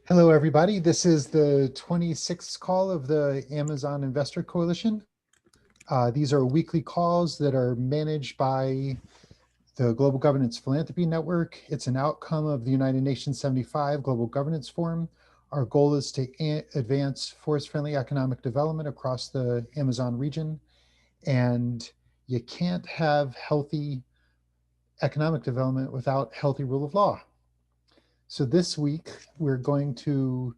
Hello, everybody. This is the 26th call of the Amazon Investor Coalition. These are weekly calls that are managed by the Global Governance Philanthropy Network. It's an outcome of the United Nations 75 Global Governance Forum. Our goal is to advance forest-friendly economic development across the Amazon region. And you can't have healthy economic development without healthy rule of law. So this week, we're going to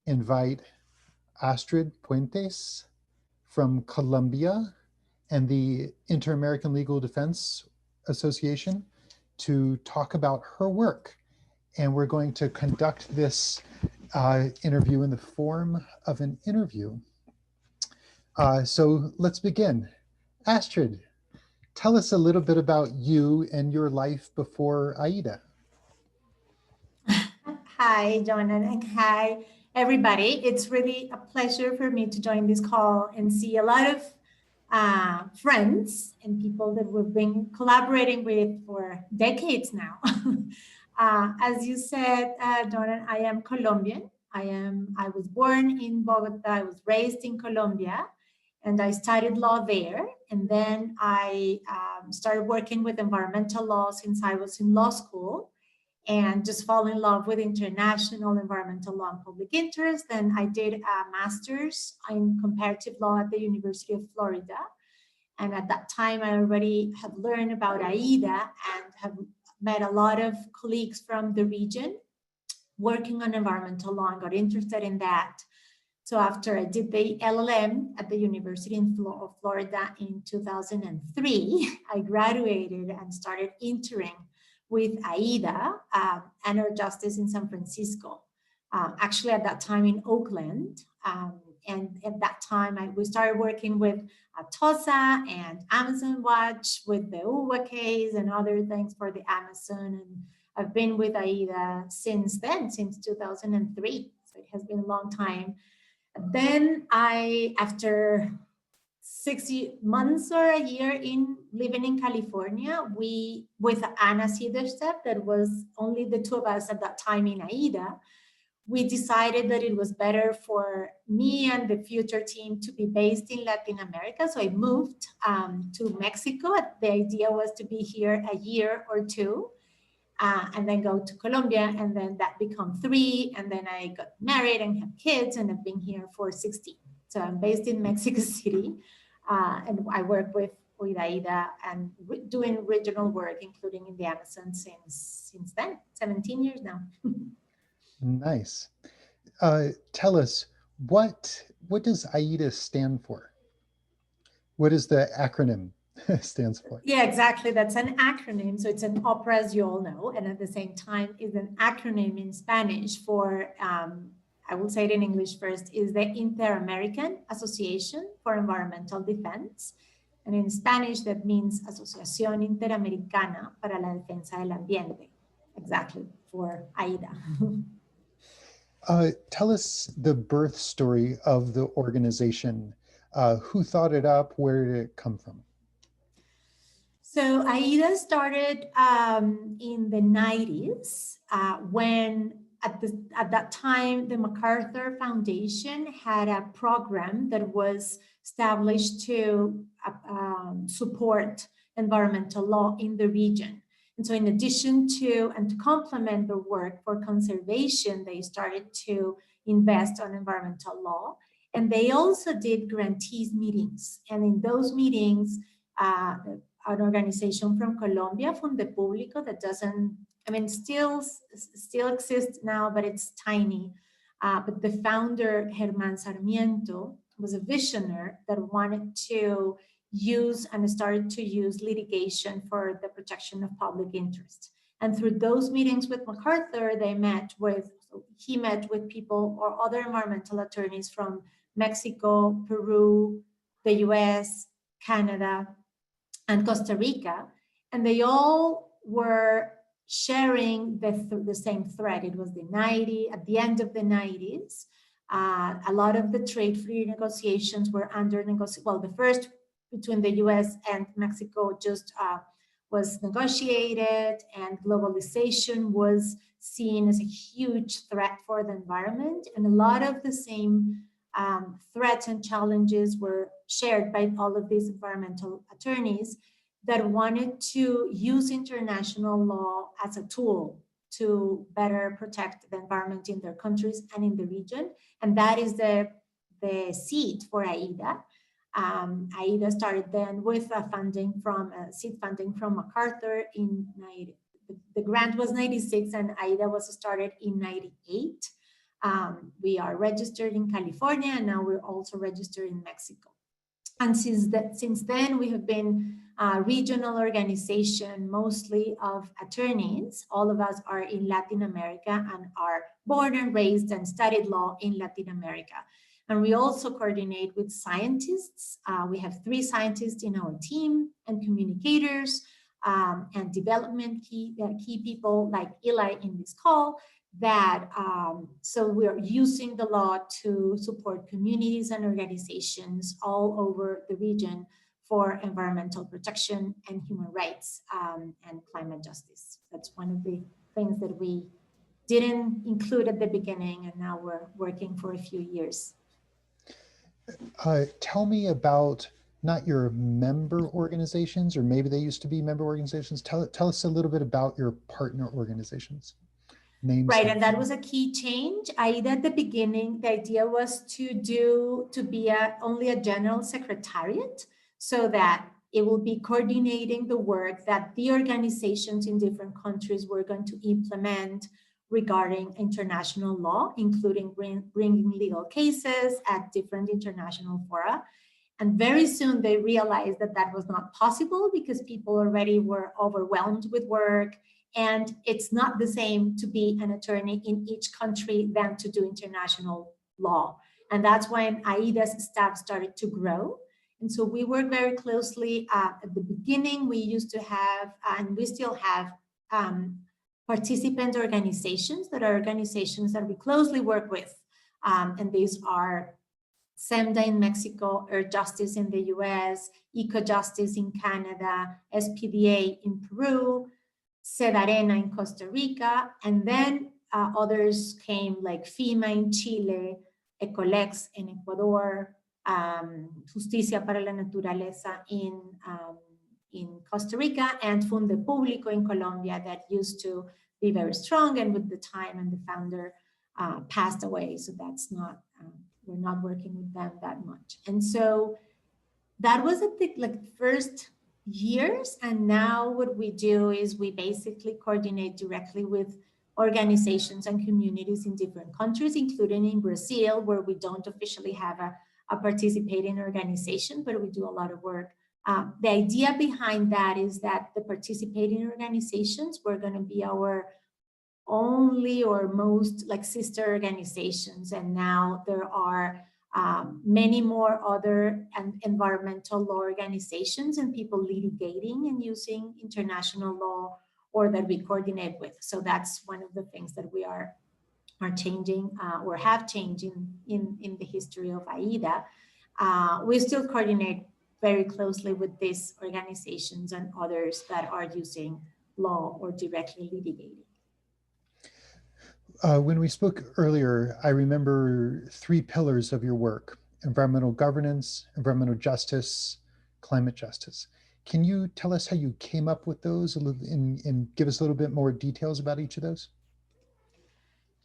invite Astrid Puentes from Colombia and the Inter-American Legal Defense Association to talk about her work. And we're going to conduct this interview in the form of an interview. So let's begin. Astrid, tell us a little bit about you and your life before AIDA. Hi, Jonathan, and hi, everybody. It's really a pleasure for me to join this call and see a lot of friends and people that we've been collaborating with for decades now. As you said, Jonathan, I am Colombian. I was born in Bogota. I was raised in Colombia, and I studied law there. And then I started working with environmental law since I was in law school, and just fall in love with international environmental law and public interest. Then I did a master's in comparative law at the University of Florida. And at that time, I already had learned about AIDA and have met a lot of colleagues from the region working on environmental law and got interested in that. So after I did the LLM at the University of Florida in 2003, I graduated and started interning with AIDA, Annual Justice in San Francisco. Actually, at that time in Oakland. And at that time, we started working with TOSA and Amazon Watch with the UWA case and other things for the Amazon. And I've been with AIDA since then, since 2003. So it has been a long time. Then after 6 months or a year in living in California, with Anna Siderstedt, that was only the two of us at that time in AIDA, we decided that it was better for me and the future team to be based in Latin America. So I moved to Mexico. The idea was to be here a year or two. And then go to Colombia, and then that become 3, and then I got married and have kids, and I've been here for 16. So I'm based in Mexico City, and I work with AIDA and doing regional work, including in the Amazon since then, 17 years now. Nice. Tell us, what does AIDA stand for? What is the acronym stands for? Yeah, exactly. That's an acronym. So it's an opera, as you all know, and at the same time is an acronym in Spanish for, I will say it in English first, is the Inter-American Association for Environmental Defense. And in Spanish, that means Asociación Interamericana para la Defensa del Ambiente, exactly, for AIDA. Tell us the birth story of the organization. Who thought it up? Where did it come from? So AIDA started in the 90s when at that time, the MacArthur Foundation had a program that was established to support environmental law in the region. And so in addition to, and to complement the work for conservation, they started to invest on environmental law. And they also did grantees meetings. And in those meetings, an organization from Colombia, Funde Público, that doesn't, I mean, still exists now, but it's tiny. But the founder, Germán Sarmiento, was a visionary that wanted to use and started to use litigation for the protection of public interest. And through those meetings with MacArthur, he met with people or other environmental attorneys from Mexico, Peru, the US, Canada, and Costa Rica, and they all were sharing the same thread. It was at the end of the 90s. A lot of the trade-free negotiations were under negotiation. Well, the first between the US and Mexico just was negotiated, and globalization was seen as a huge threat for the environment. And a lot of the same threats and challenges were shared by all of these environmental attorneys that wanted to use international law as a tool to better protect the environment in their countries and in the region. And that is the seed for AIDA. AIDA started then with seed funding from MacArthur in the grant was 96 and AIDA was started in 98. We are registered in California and now we're also registered in Mexico. And since then, we have been a regional organization, mostly of attorneys. All of us are in Latin America and are born and raised and studied law in Latin America. And we also coordinate with scientists. We have 3 scientists in our team and communicators and development key people like Eli in this call. So we are using the law to support communities and organizations all over the region for environmental protection and human rights and climate justice. That's one of the things that we didn't include at the beginning, and now we're working for a few years. Tell me about not your member organizations, or maybe they used to be member organizations. Tell us a little bit about your partner organizations. Names. Right, and that was a key change. AIDA at the beginning, the idea was to be only a general secretariat, so that it will be coordinating the work that the organizations in different countries were going to implement regarding international law, including bringing legal cases at different international fora. And very soon they realized that that was not possible because people already were overwhelmed with work. And it's not the same to be an attorney in each country than to do international law. And that's when AIDA's staff started to grow. And so we work very closely. At the beginning, we used to have, and we still have, participant organizations that are organizations that we closely work with. And these are SEMDA in Mexico, Earth Justice in the US, Eco Justice in Canada, SPDA in Peru, Sedarena in Costa Rica, and then others came like FEMA in Chile, Ecolex in Ecuador, Justicia para la Naturaleza in Costa Rica, and Funde Público in Colombia that used to be very strong, and with the time and the founder passed away, so that's not, we're not working with them that much. And so that was the first years, and now what we do is we basically coordinate directly with organizations and communities in different countries, including in Brazil, where we don't officially have a participating organization, but we do a lot of work. The idea behind that is that the participating organizations were going to be our only or most like sister organizations, and now there are many more other environmental law organizations and people litigating and using international law or that we coordinate with. So that's one of the things that we are changing or have changed in the history of AIDA. We still coordinate very closely with these organizations and others that are using law or directly litigating. When we spoke earlier, I remember 3 pillars of your work: environmental governance, environmental justice, climate justice. Can you tell us how you came up with those and give us a little bit more details about each of those?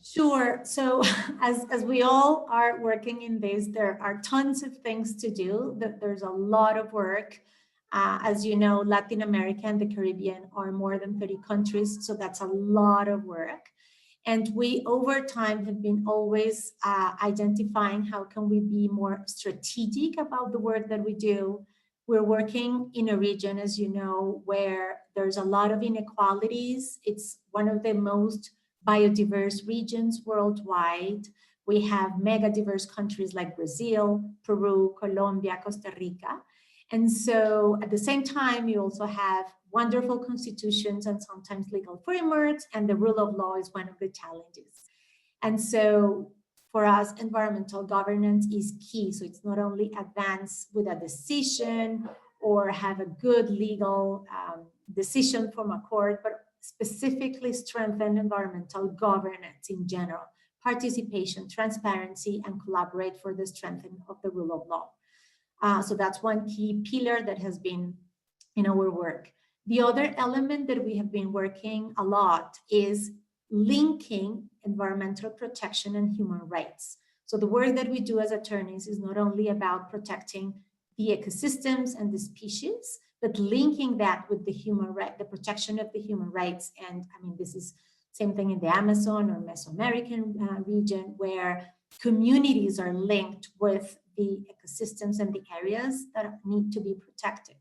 Sure. So as we all are working in this, there are tons of things to do. There's a lot of work. As you know, Latin America and the Caribbean are more than 30 countries, so that's a lot of work. And we, over time, have been always identifying how can we be more strategic about the work that we do. We're working in a region, as you know, where there's a lot of inequalities. It's one of the most biodiverse regions worldwide. We have mega diverse countries like Brazil, Peru, Colombia, Costa Rica. And so at the same time, you also have wonderful constitutions and sometimes legal frameworks, and the rule of law is one of the challenges. And so for us, environmental governance is key. So it's not only advance with a decision or have a good legal decision from a court, but specifically strengthen environmental governance in general, participation, transparency, and collaborate for the strengthening of the rule of law. So that's one key pillar that has been in our work. The other element that we have been working a lot is linking environmental protection and human rights. So the work that we do as attorneys is not only about protecting the ecosystems and the species, but linking that with the human right, the protection of the human rights. And I mean, this is same thing in the Amazon or Mesoamerican region, where communities are linked with the ecosystems and the areas that need to be protected.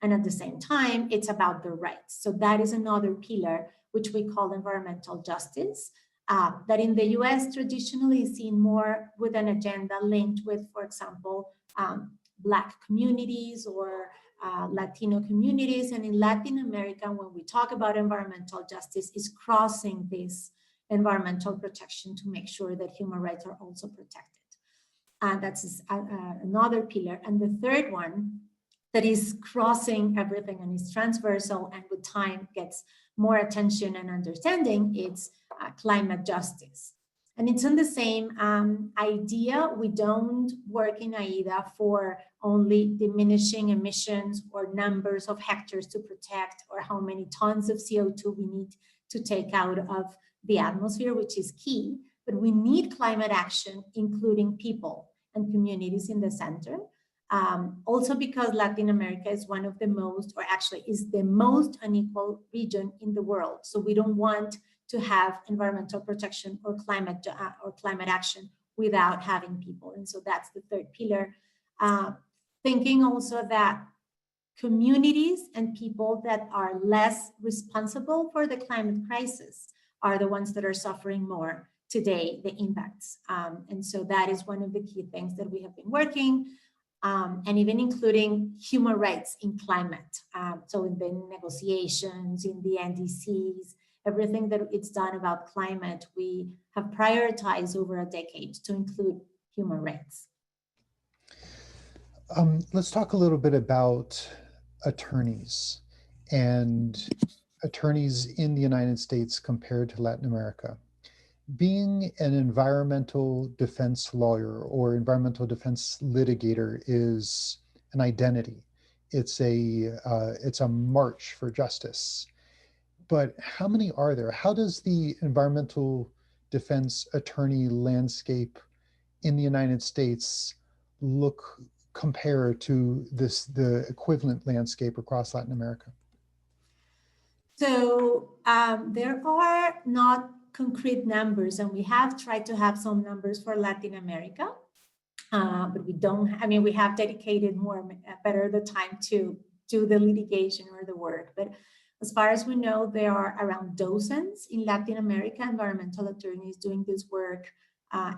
And at the same time, it's about the rights. So that is another pillar, which we call environmental justice, that in the US traditionally is seen more with an agenda linked with, for example, Black communities or Latino communities. And in Latin America, when we talk about environmental justice, is crossing this environmental protection to make sure that human rights are also protected. And that's another pillar. And the third one that is crossing everything and is transversal and with time gets more attention and understanding, it's climate justice. And it's in the same idea. We don't work in AIDA for only diminishing emissions or numbers of hectares to protect or how many tons of CO2 we need to take out of the atmosphere, which is key, but we need climate action, including people and communities in the center. Also because Latin America is one of the most, or actually is the most unequal region in the world. So we don't want to have environmental protection or climate action without having people. And so that's the third pillar. Thinking also that communities and people that are less responsible for the climate crisis are the ones that are suffering more today, the impacts. And so that is one of the key things that we have been working, and even including human rights in climate. So in the negotiations, in the NDCs, everything that it's done about climate, we have prioritized over a decade to include human rights. Let's talk a little bit about attorneys and attorneys in the United States compared to Latin America. Being an environmental defense lawyer or environmental defense litigator is an identity. It's a march for justice. But how many are there? How does the environmental defense attorney landscape in the United States compare to the equivalent landscape across Latin America? So there are not concrete numbers, and we have tried to have some numbers for Latin America, but we don't, I mean, we have dedicated better the time to do the litigation or the work. But as far as we know, there are around dozens in Latin America, environmental attorneys doing this work.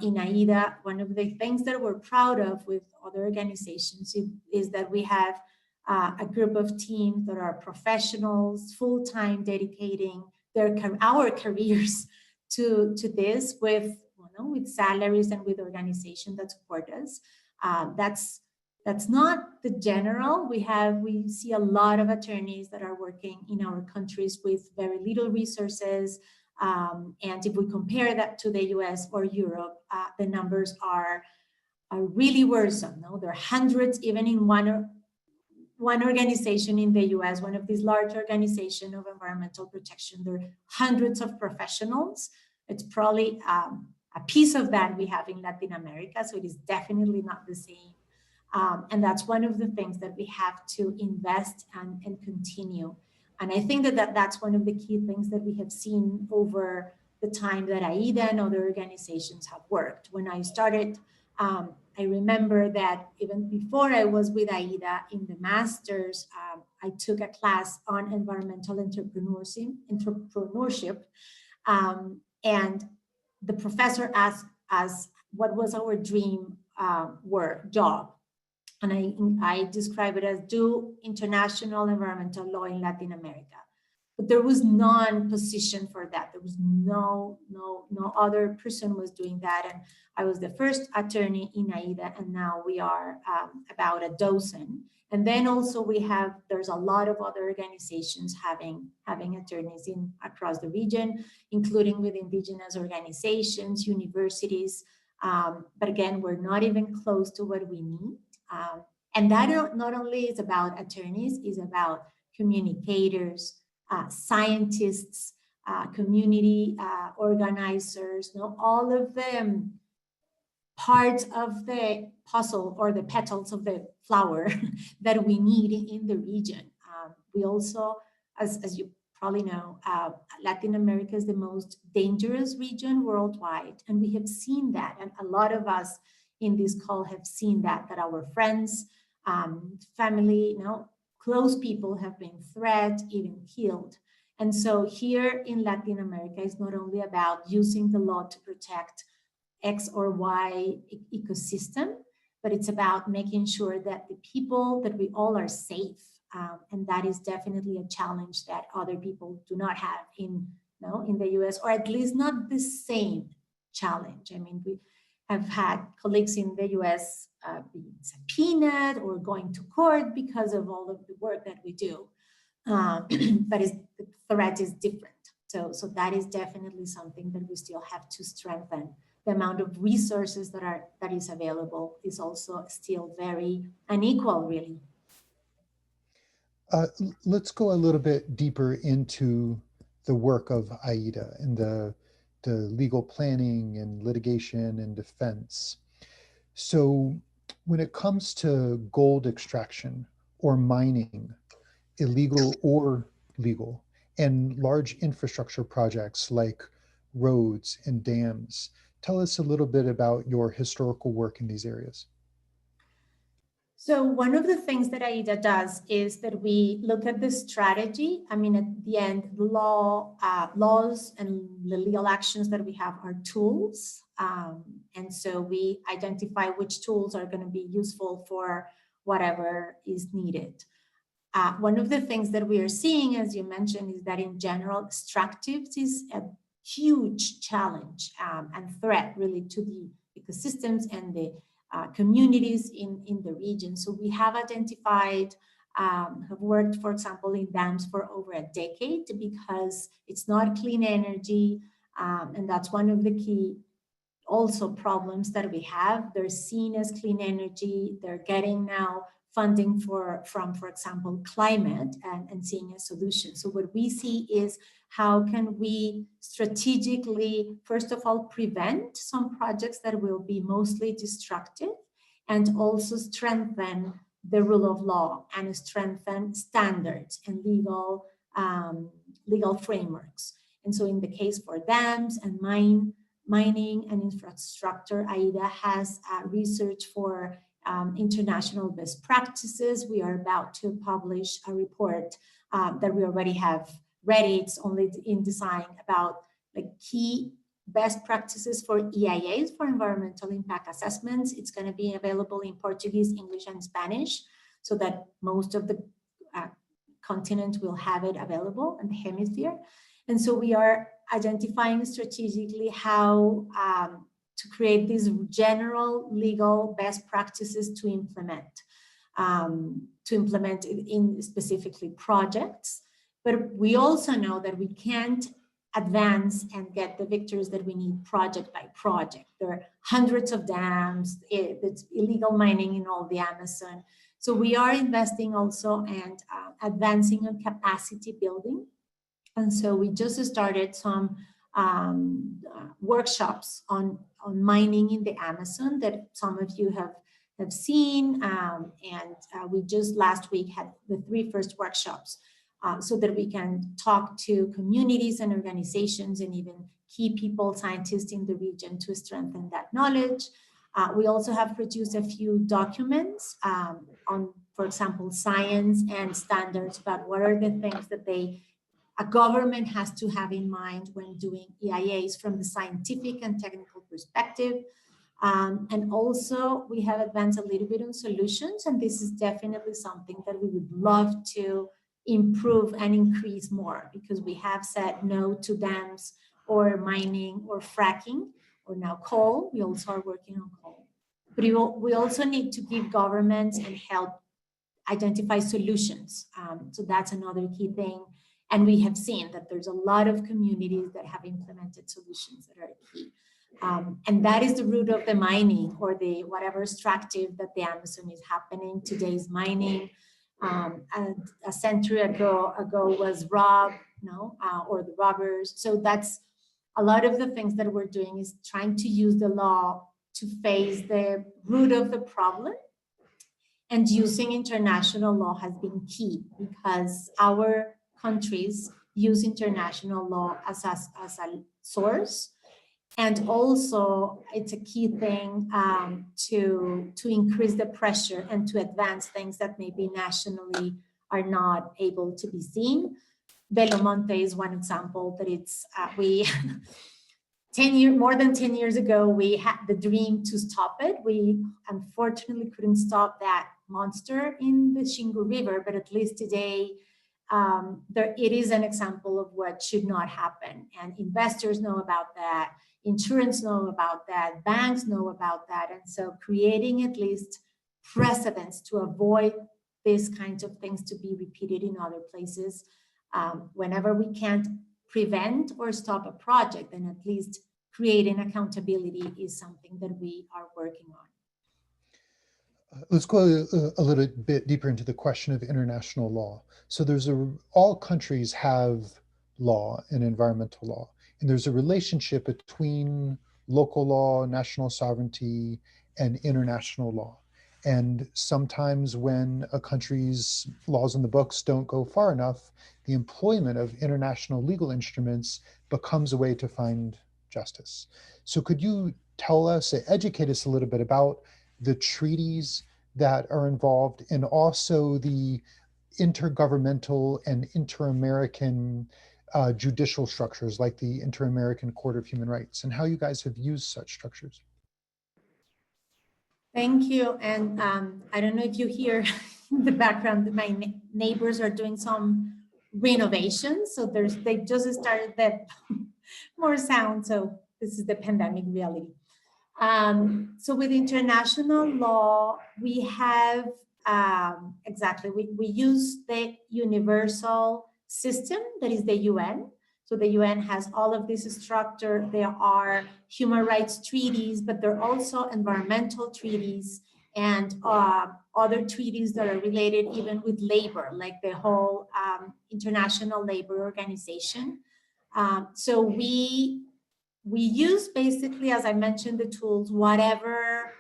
In AIDA, one of the things that we're proud of with other organizations is that we have a group of teams that are professionals, full-time, dedicating our careers to this with salaries and with organizations that support us. That's not the general. We see a lot of attorneys that are working in our countries with very little resources. And if we compare that to the US or Europe, the numbers are really worrisome. No? There are hundreds, even in one organization in the US, one of these large organizations of environmental protection, there are hundreds of professionals. It's probably a piece of that we have in Latin America, so it is definitely not the same. And that's one of the things that we have to invest and continue. And I think that's one of the key things that we have seen over the time that AIDA and other organizations have worked. When I started, I remember that even before I was with AIDA in the master's, I took a class on environmental entrepreneurship. And the professor asked us what was our dream job. And I describe it as do international environmental law in Latin America. But there was none position for that. There was no other person was doing that. And I was the first attorney in AIDA, and now we are about a dozen. And then also there's a lot of other organizations having attorneys across the region, including with indigenous organizations, universities. But again, we're not even close to what we need. And that not only is about attorneys, is about communicators, scientists, community organizers, all of them parts of the puzzle or the petals of the flower that we need in the region. We also, as you probably know, Latin America is the most dangerous region worldwide. And we have seen that. And a lot of us in this call have seen that our friends, family, close people have been threatened, even killed. And so here in Latin America, it's not only about using the law to protect X or Y ecosystem, but it's about making sure that the people, that we all are safe. And that is definitely a challenge that other people do not have in the US, or at least not the same challenge. I mean, we have had colleagues in the US being subpoenaed or going to court because of all of the work that we do. But the threat is different. So that is definitely something that we still have to strengthen. The amount of resources that is available is also still very unequal, really. Let's go a little bit deeper into the work of AIDA and the legal planning and litigation and defense. So when it comes to gold extraction or mining, illegal or legal, and large infrastructure projects like roads and dams, tell us a little bit about your historical work in these areas. So one of the things that AIDA does is that we look at the strategy. I mean, at the end, the laws and the legal actions that we have are tools. And so we identify which tools are going to be useful for whatever is needed. One of the things that we are seeing, as you mentioned, is that in general, extractives is a huge challenge and threat really to the ecosystems and the communities in the region. So we have identified, have worked, for example, in dams for over a decade because it's not clean energy. And that's one of the key also problems that we have. They're seen as clean energy. They're getting now funding from, for example, climate and seeing a solution. So what we see is how can we strategically, first of all, prevent some projects that will be mostly destructive, and also strengthen the rule of law and strengthen standards and legal frameworks. And so in the case for dams and mining and infrastructure, AIDA has research for international best practices. We are about to publish a report that we already have ready. It's only in design about key best practices for EIAs, for environmental impact assessments. It's going to be available in Portuguese, English, and Spanish, so that most of the continent will have it available in the hemisphere. And so we are identifying strategically how to create these general legal best practices to implement in specifically projects. But we also know that we can't advance and get the victories that we need project by project. There are hundreds of dams, it's illegal mining in all the Amazon. So we are investing also and advancing on capacity building. And so we just started some workshops on mining in the Amazon that some of you have seen. And we just last week had the 3 first workshops so that we can talk to communities and organizations and even key people, scientists in the region to strengthen that knowledge. We also have produced a few documents on, for example, science and standards about what are the things that a government has to have in mind when doing EIAs from the scientific and technical perspective. And also we have advanced a little bit on solutions, and this is definitely something that we would love to improve and increase more, because we have said no to dams or mining or fracking or now coal. We also are working on coal. But we also need to give governments and help identify solutions. So that's another key thing. And we have seen that there's a lot of communities that have implemented solutions that are key. And that is the root of the mining or the whatever extractive that the Amazon is happening. Today's mining, a century ago was robbed, or the robbers. So that's a lot of the things that we're doing is trying to use the law to face the root of the problem. And using international law has been key because our countries use international law as a source. And also, it's a key thing to increase the pressure and to advance things that maybe nationally are not able to be seen. Belo Monte is one example that it's more than 10 years ago, we had the dream to stop it. We unfortunately couldn't stop that monster in the Xingu River, but at least today, it is an example of what should not happen. And investors know about that, insurance know about that, banks know about that. And so creating at least precedents to avoid these kinds of things to be repeated in other places. Whenever we can't prevent or stop a project, then at least creating accountability is something that we are working on. Let's go a little bit deeper into the question of international law. So all countries have law and environmental law, and there's a relationship between local law, national sovereignty, and international law. And sometimes when a country's laws in the books don't go far enough, the employment of international legal instruments becomes a way to find justice. So could you tell us, educate us a little bit about the treaties that are involved and also the intergovernmental and inter-American judicial structures like the Inter-American Court of Human Rights and how you guys have used such structures? Thank you. And I don't know if you hear in the background that my neighbors are doing some renovations. So they just started that more sound. So this is the pandemic reality. So with international law, we have we use the universal system that is the UN. So the UN has all of this structure. There are human rights treaties, but there are also environmental treaties and other treaties that are related even with labor, like the whole International Labor Organization. So we use basically, as I mentioned, the tools, whatever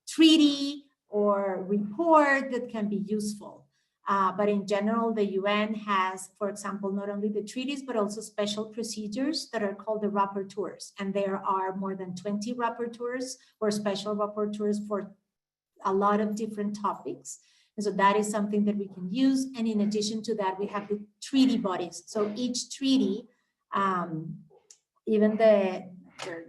treaty or report that can be useful. But in general, the UN has, for example, not only the treaties, but also special procedures that are called the rapporteurs. And there are more than 20 rapporteurs or special rapporteurs for a lot of different topics. And so that is something that we can use. And in addition to that, we have the treaty bodies. So each treaty, even there are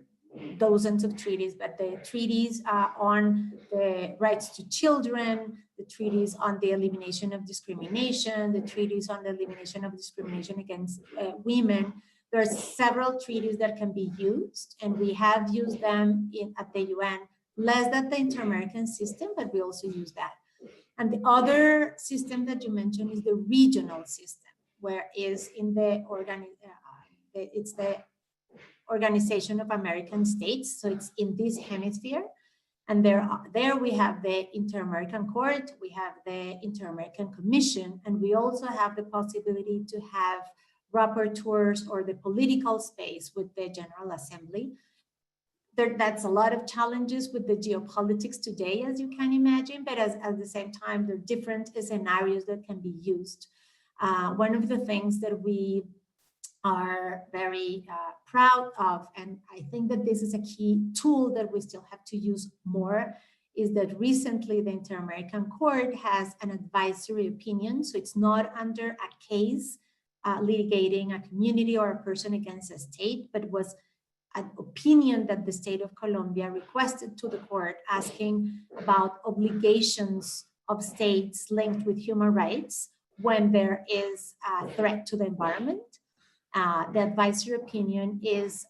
dozens of treaties, but the treaties on the rights to children, the treaties on the elimination of discrimination, the treaties on the elimination of discrimination against women. There are several treaties that can be used, and we have used them at the UN, less than the Inter-American system, but we also use that. And the other system that you mentioned is the regional system, where is in the it's the Organization of American States. So it's in this hemisphere. And there we have the Inter-American Court, we have the Inter-American Commission, and we also have the possibility to have rapporteurs or the political space with the General Assembly. That's a lot of challenges with the geopolitics today, as you can imagine, but at the same time, there are different scenarios that can be used. One of the things that we are very proud of, and I think that this is a key tool that we still have to use more, is that recently the Inter-American Court has an advisory opinion. So it's not under a case litigating a community or a person against a state, but was an opinion that the state of Colombia requested to the court asking about obligations of states linked with human rights when there is a threat to the environment. The advisory opinion is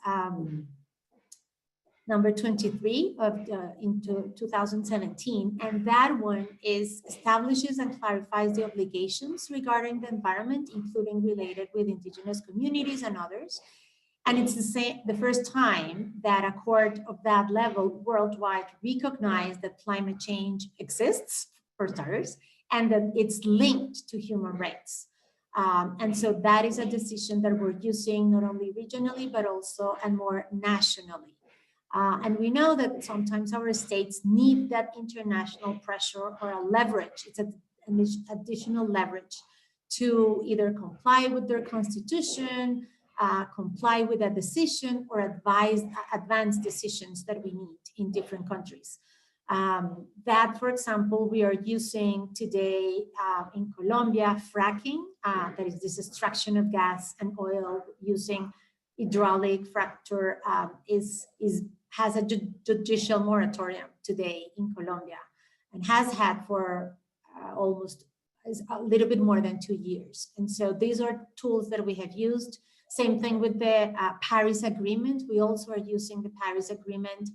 number 23 of into 2017, and that one establishes and clarifies the obligations regarding the environment, including related with indigenous communities and others. And it's the first time that a court of that level worldwide recognized that climate change exists, for starters, and that it's linked to human rights. And so that is a decision that we're using not only regionally, but also and more nationally. And we know that sometimes our states need that international pressure or a leverage. It's an additional leverage to either comply with their constitution, comply with a decision, or advance decisions that we need in different countries. That, for example, we are using today in Colombia, fracking, that is this extraction of gas and oil using hydraulic fracture, has a judicial moratorium today in Colombia, and has had for almost a little bit more than 2 years. And so these are tools that we have used. Same thing with the Paris Agreement. We also are using the Paris Agreement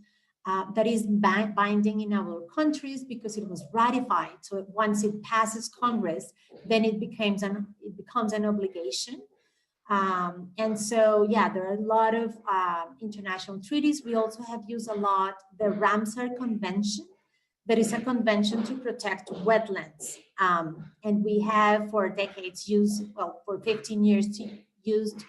that is binding in our countries because it was ratified. So once it passes Congress, then it becomes an obligation. And so, yeah, there are a lot of international treaties. We also have used a lot the Ramsar Convention. That is a convention to protect wetlands. And we have for decades for 15 years used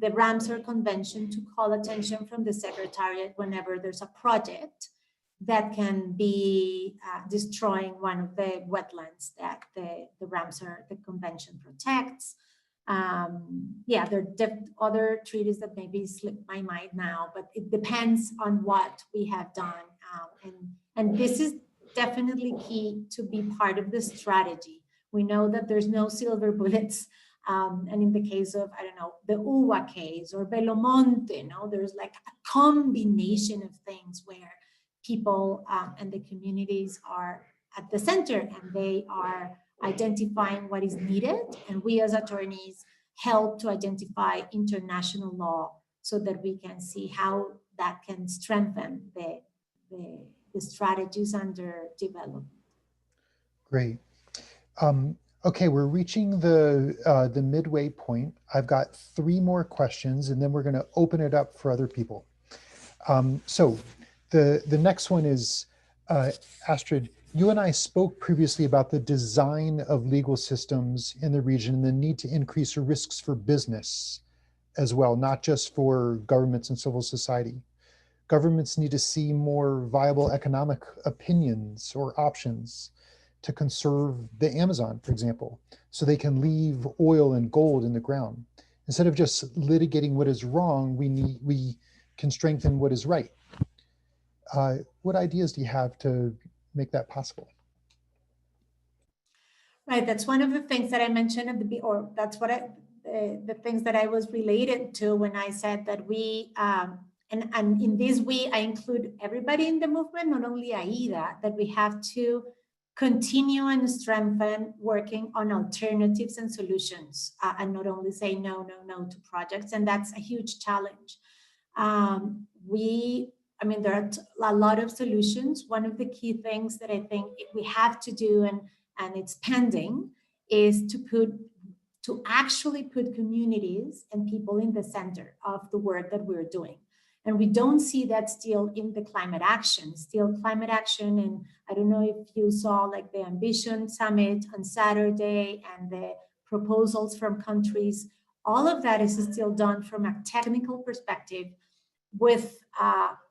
the Ramsar Convention to call attention from the Secretariat whenever there's a project that can be destroying one of the wetlands that the Convention protects. Yeah, there are other treaties that maybe slip my mind now, but it depends on what we have done. And this is definitely key to be part of the strategy. We know that there's no silver bullets. And in the case of, I don't know, the UWA case or Belo Monte, there's like a combination of things where people and the communities are at the center and they are identifying what is needed. And we as attorneys help to identify international law so that we can see how that can strengthen the strategies under development. Great. Okay, we're reaching the midway point. I've got 3 more questions, and then we're going to open it up for other people. So the next one is, Astrid, you and I spoke previously about the design of legal systems in the region and the need to increase risks for business as well, not just for governments and civil society. Governments need to see more viable economic opinions or options to conserve the Amazon, for example, so they can leave oil and gold in the ground. Instead of just litigating what is wrong, we can strengthen what is right. What ideas do you have to make that possible? Right, that's one of the things that I mentioned at that's what the things that I was related to when I said that we, and in this I include everybody in the movement, not only AIDA, that we have to continue and strengthen working on alternatives and solutions, and not only say no to projects, and that's a huge challenge. There are a lot of solutions. One of the key things that I think we have to do, and it's pending, is to actually put communities and people in the center of the work that we're doing. And we don't see that still in the climate action. Still climate action, and I don't know if you saw like the Ambition Summit on Saturday and the proposals from countries, all of that is still done from a technical perspective with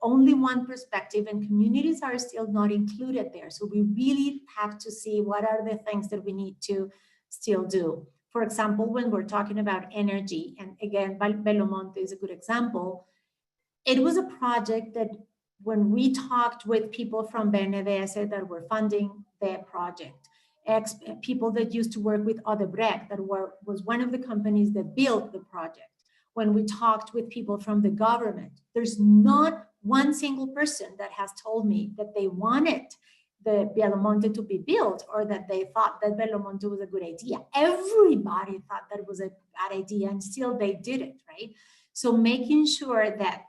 only one perspective, and communities are still not included there. So we really have to see what are the things that we need to still do. For example, when we're talking about energy, and again, Belo Monte is a good example, it was a project that when we talked with people from BNDES that were funding the project, people that used to work with Odebrecht, that was one of the companies that built the project. When we talked with people from the government, there's not one single person that has told me that they wanted the Belo Monte to be built or that they thought that Belo Monte was a good idea. Everybody thought that was a bad idea, and still they did it, right? So making sure that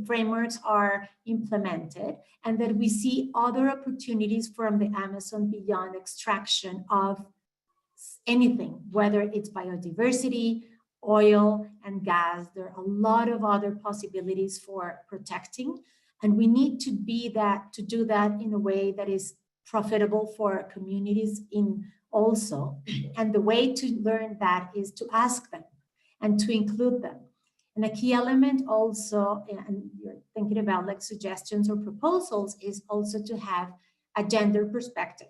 frameworks are implemented, and that we see other opportunities from the Amazon beyond extraction of anything, whether it's biodiversity, oil and gas. There are a lot of other possibilities for protecting, and we need to do that in a way that is profitable for communities in also. And the way to learn that is to ask them and to include them. And a key element also, and you're thinking about like suggestions or proposals, is also to have a gender perspective,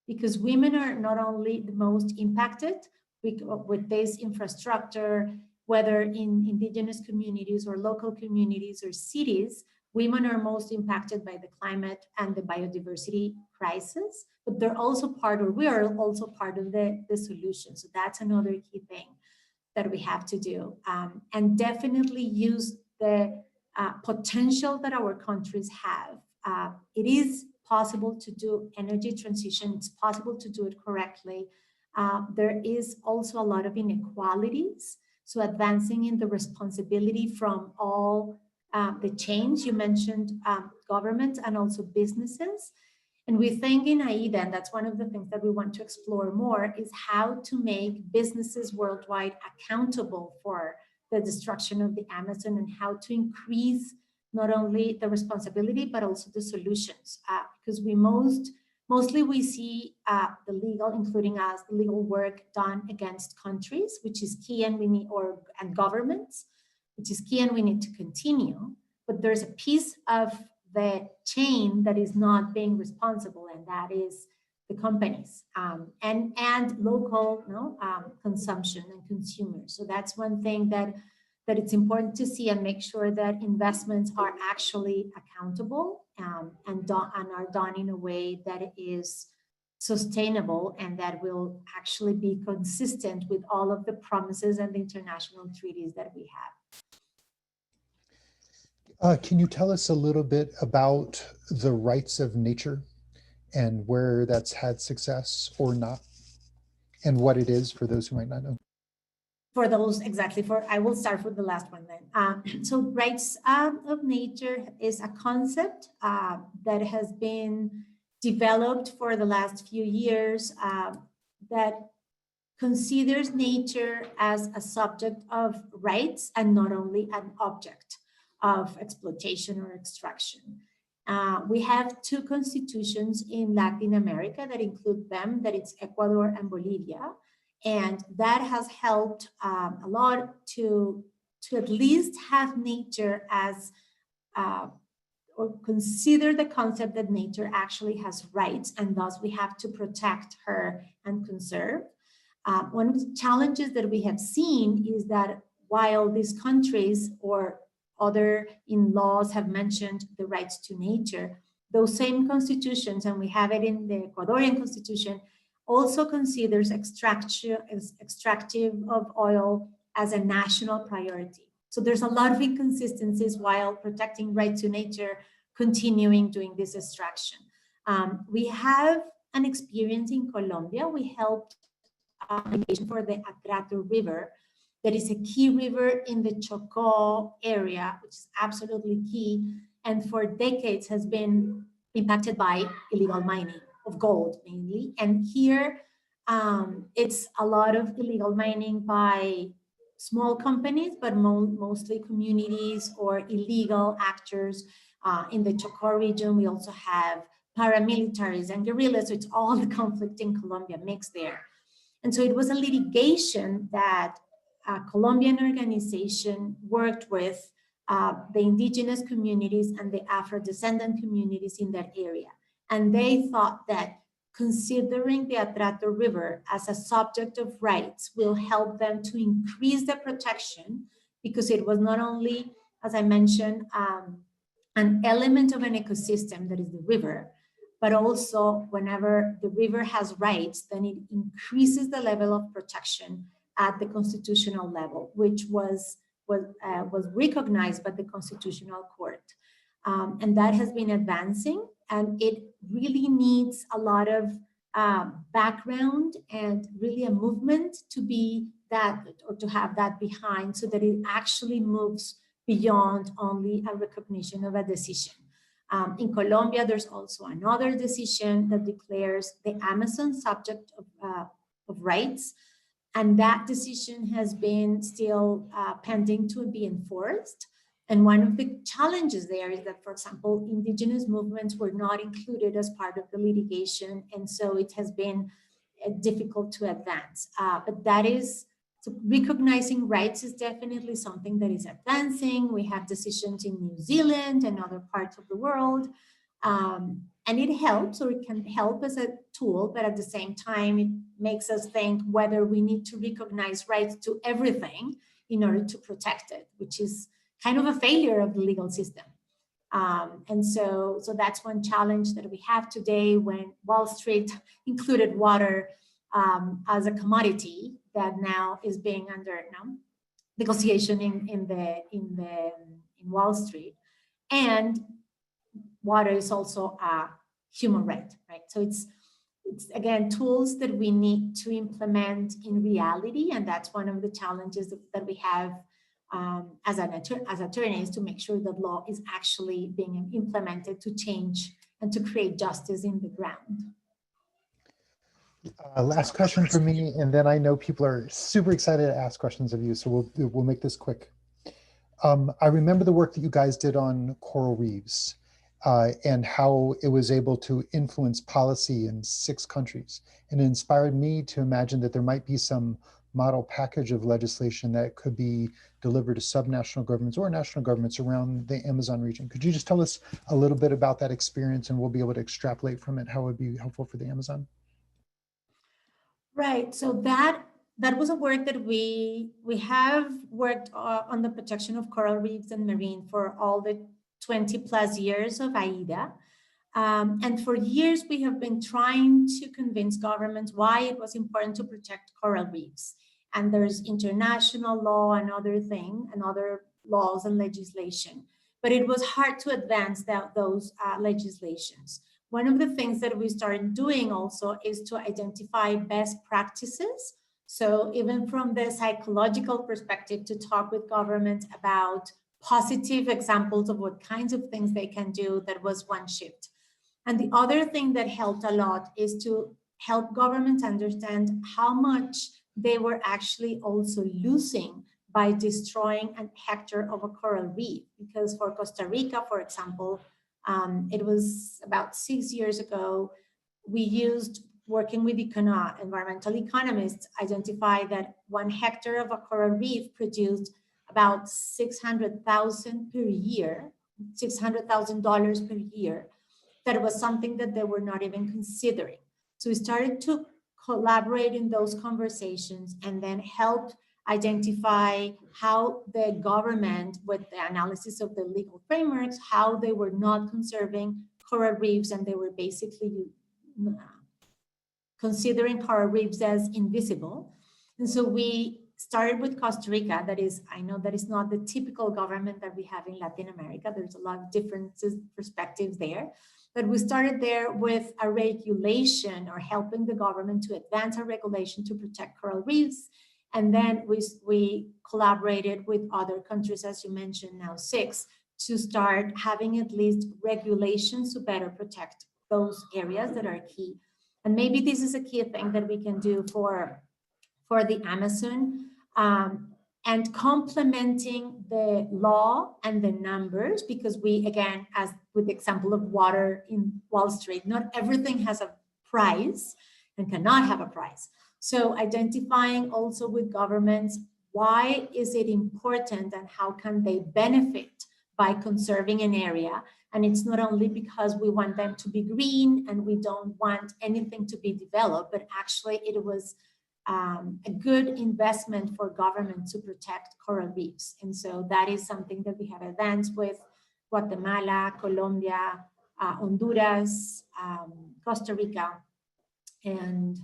because women are not only the most impacted with this infrastructure, whether in indigenous communities or local communities or cities, women are most impacted by the climate and the biodiversity crisis, but they're also part, or we are also part of the solution. So that's another key thing that we have to do, and definitely use the potential that our countries have. It is possible to do energy transition. It's possible to do it correctly. There is also a lot of inequalities. So advancing in the responsibility from all the change, you mentioned government and also businesses. And we think in AIDA, and that's one of the things that we want to explore more, is how to make businesses worldwide accountable for the destruction of the Amazon, and how to increase not only the responsibility, but also the solutions. Because we mostly we see the legal, including us, the legal work done against countries, which is key, and we need, and governments, which is key, and we need to continue. But there's a piece of the chain that is not being responsible, and that is the companies and local consumption and consumers. So that's one thing that it's important to see, and make sure that investments are actually accountable and are done in a way that is sustainable, and that will actually be consistent with all of the promises and the international treaties that we have. Can you tell us a little bit about the rights of nature and where that's had success or not, and what it is for those who might not know? For those, exactly. I will start with the last one then. So rights of nature is a concept that has been developed for the last few years that considers nature as a subject of rights and not only an object of exploitation or extraction. We have two constitutions in Latin America that include them, that it's Ecuador and Bolivia. And that has helped a lot to at least have nature as, or consider the concept that nature actually has rights, and thus we have to protect her and conserve. One of the challenges that we have seen is that while these countries or other in laws have mentioned the rights to nature, those same constitutions, and we have it in the Ecuadorian constitution, also considers extractive of oil as a national priority. So there's a lot of inconsistencies while protecting right to nature, continuing doing this extraction. We have an experience in Colombia. We helped for the Atrato River. That is a key river in the Chocó area, which is absolutely key, and for decades has been impacted by illegal mining of gold mainly. And here it's a lot of illegal mining by small companies, but mostly communities or illegal actors. In the Chocó region, we also have paramilitaries and guerrillas, so it's all the conflict in Colombia mixed there. And so it was a litigation that a Colombian organization worked with the indigenous communities and the Afro-descendant communities in that area. And they thought that considering the Atrato River as a subject of rights will help them to increase the protection, because it was not only, as I mentioned, an element of an ecosystem that is the river, but also whenever the river has rights, then it increases the level of protection at the constitutional level, which was recognized by the Constitutional Court. And that has been advancing, and it really needs a lot of background and really a movement to be that, or to have that behind, so that it actually moves beyond only a recognition of a decision. In Colombia, there's also another decision that declares the Amazon subject of rights. And that decision has been still pending to be enforced. And one of the challenges there is that, for example, indigenous movements were not included as part of the litigation. And so it has been difficult to advance. But that is, so recognizing rights is definitely something that is advancing. We have decisions in New Zealand and other parts of the world. And it helps, or it can help as a tool, but at the same time, it makes us think whether we need to recognize rights to everything in order to protect it, which is kind of a failure of the legal system. And so that's one challenge that we have today when Wall Street included water as a commodity that now is being under negotiation in Wall Street. And water is also a human right, right? So it's again, tools that we need to implement in reality. And that's one of the challenges that we have as attorneys, to make sure that law is actually being implemented to change and to create justice in the ground. Last question for me, and then I know people are super excited to ask questions of you, so we'll make this quick. I remember the work that you guys did on coral reefs and how it was able to influence policy in 6 countries. And it inspired me to imagine that there might be some model package of legislation that could be delivered to subnational governments or national governments around the Amazon region. Could you just tell us a little bit about that experience, and we'll be able to extrapolate from it how it would be helpful for the Amazon? Right, so that was a work that we have worked on the protection of coral reefs and marine for all the 20 plus years of AIDA. And for years, we have been trying to convince governments why it was important to protect coral reefs. And there's international law and other laws and legislation. But it was hard to advance those legislations. One of the things that we started doing also is to identify best practices. So even from the psychological perspective, to talk with governments about positive examples of what kinds of things they can do. That was one shift. And the other thing that helped a lot is to help governments understand how much they were actually also losing by destroying a hectare of a coral reef. Because for Costa Rica, for example, it was about 6 years ago, we used, working with environmental economists, identify that 1 hectare of a coral reef produced about $600,000 per year, $600,000 per year. That was something that they were not even considering. So we started to collaborate in those conversations and then helped identify how the government, with the analysis of the legal frameworks, how they were not conserving coral reefs, and they were basically considering coral reefs as invisible. And so we started with Costa Rica. That is, I know that is not the typical government that we have in Latin America. There's a lot of differences, perspectives there. But we started there with a regulation, or helping the government to advance a regulation to protect coral reefs. And then we collaborated with other countries, as you mentioned, now 6, to start having at least regulations to better protect those areas that are key. And maybe this is a key thing that we can do for the Amazon, and complementing the law and the numbers, because we, again, as with the example of water in Wall Street, not everything has a price and cannot have a price. So identifying also with governments, why is it important and how can they benefit by conserving an area? And it's not only because we want them to be green and we don't want anything to be developed, but actually it was a good investment for government to protect coral reefs. And so that is something that we have advanced with Guatemala, Colombia, Honduras, Costa Rica, and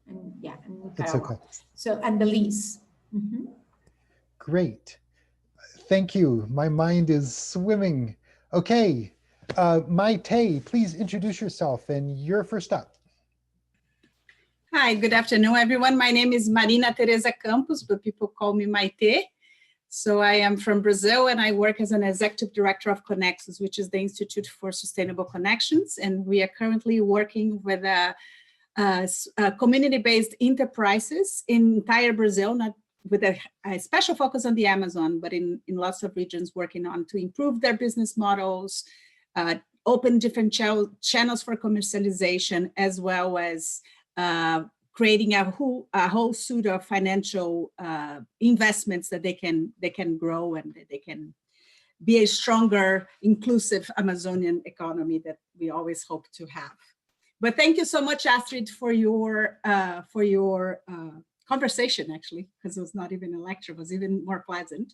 Nicaragua. Okay. So, and Belize. Mm-hmm. Great. Thank you. My mind is swimming. Okay. Maite, please introduce yourself, and you're first up. Hi, good afternoon, everyone. My name is Marina Teresa Campos, but people call me Maite. So I am from Brazil, and I work as an executive director of Connexus, which is the Institute for Sustainable Connections. And we are currently working with community-based enterprises in entire Brazil, not with a special focus on the Amazon, but in lots of regions, working on to improve their business models, open different channels for commercialization, as well as creating a whole suite of financial investments that they can grow and that they can be a stronger, inclusive Amazonian economy that we always hope to have. But thank you so much, Astrid, for your conversation, actually, because it was not even a lecture, it was even more pleasant.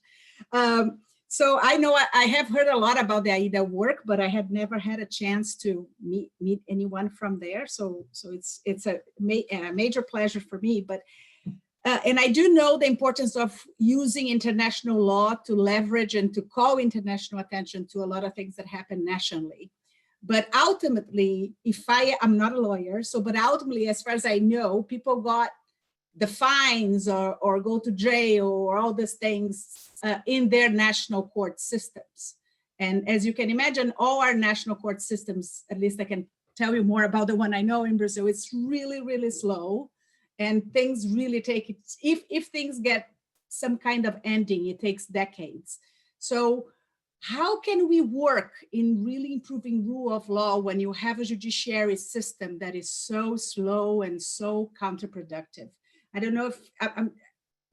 So I know I have heard a lot about the AIDA work, but I had never had a chance to meet anyone from there. So it's a major pleasure for me. But and I do know the importance of using international law to leverage and to call international attention to a lot of things that happen nationally. But ultimately, I'm not a lawyer, but ultimately, as far as I know, people got the fines or go to jail or all these things in their national court systems. And as you can imagine, all our national court systems, at least I can tell you more about the one I know in Brazil, it's really, really slow. And things really take, if things get some kind of ending, it takes decades. So how can we work in really improving rule of law when you have a judiciary system that is so slow and so counterproductive? I don't know if,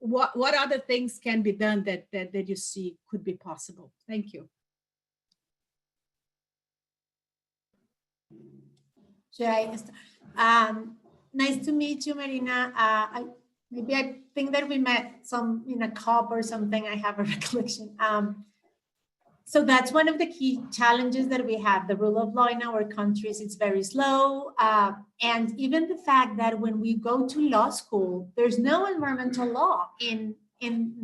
what other things can be done that you see could be possible? Thank you. Should nice to meet you, Marina. I think that we met in a COP or something. I have a recollection. So that's one of the key challenges that we have. The rule of law in our countries, it's very slow. And even the fact that when we go to law school, there's no environmental law in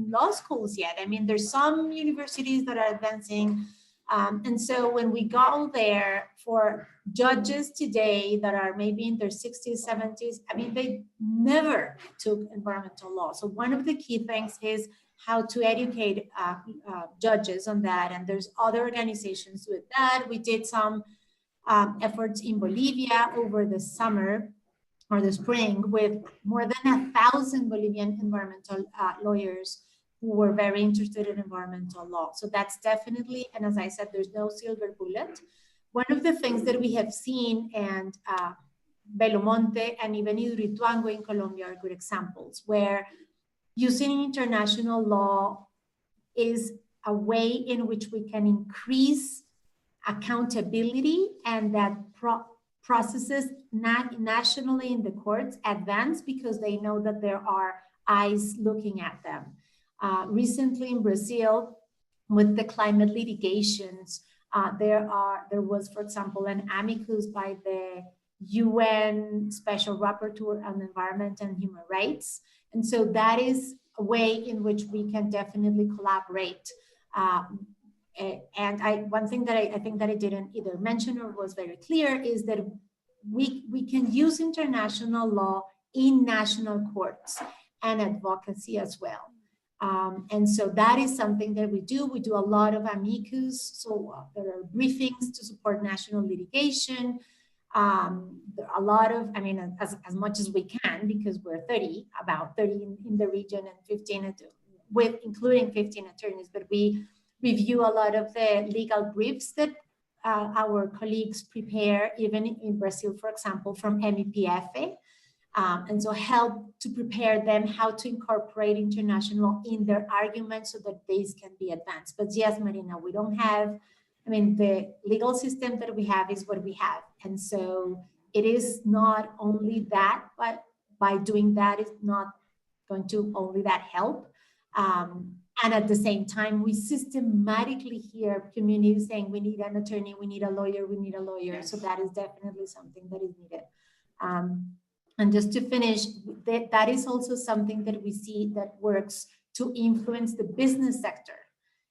law schools yet. I mean, there's some universities that are advancing. And so when we go there, for judges today that are maybe in their 60s, 70s, I mean, they never took environmental law. So one of the key things is how to educate judges on that. And there's other organizations with that. We did some efforts in Bolivia over the summer or the spring with more than 1,000 Bolivian environmental lawyers who were very interested in environmental law. So that's definitely, and as I said, there's no silver bullet. One of the things that we have seen, and Belo Monte and even Hidroituango in Colombia are good examples, where using international law is a way in which we can increase accountability, and that processes nationally in the courts advance because they know that there are eyes looking at them. Recently in Brazil, with the climate litigations, there was, for example, an amicus by the UN Special Rapporteur on Environment and Human Rights. And so that is a way in which we can definitely collaborate. And one thing that I think that I didn't either mention or was very clear is that we can use international law in national courts and advocacy as well. And so that is something that we do. We do a lot of amicus. So there are briefings to support national litigation. A lot of, I mean, as much as we can, because we're about 30 in the region and 15, including 15 attorneys, but we review a lot of the legal briefs that our colleagues prepare, even in Brazil, for example, from MEPF. And so help to prepare them how to incorporate international in their arguments so that these can be advanced. But yes, Marina, we don't have, I mean, the legal system that we have is what we have. And so it is not only that, but by doing that, it's not going to only that help. And at the same time, we systematically hear communities saying, we need an attorney, we need a lawyer, we need a lawyer. Yes. So that is definitely something that is needed. And just to finish, that is also something that we see that works to influence the business sector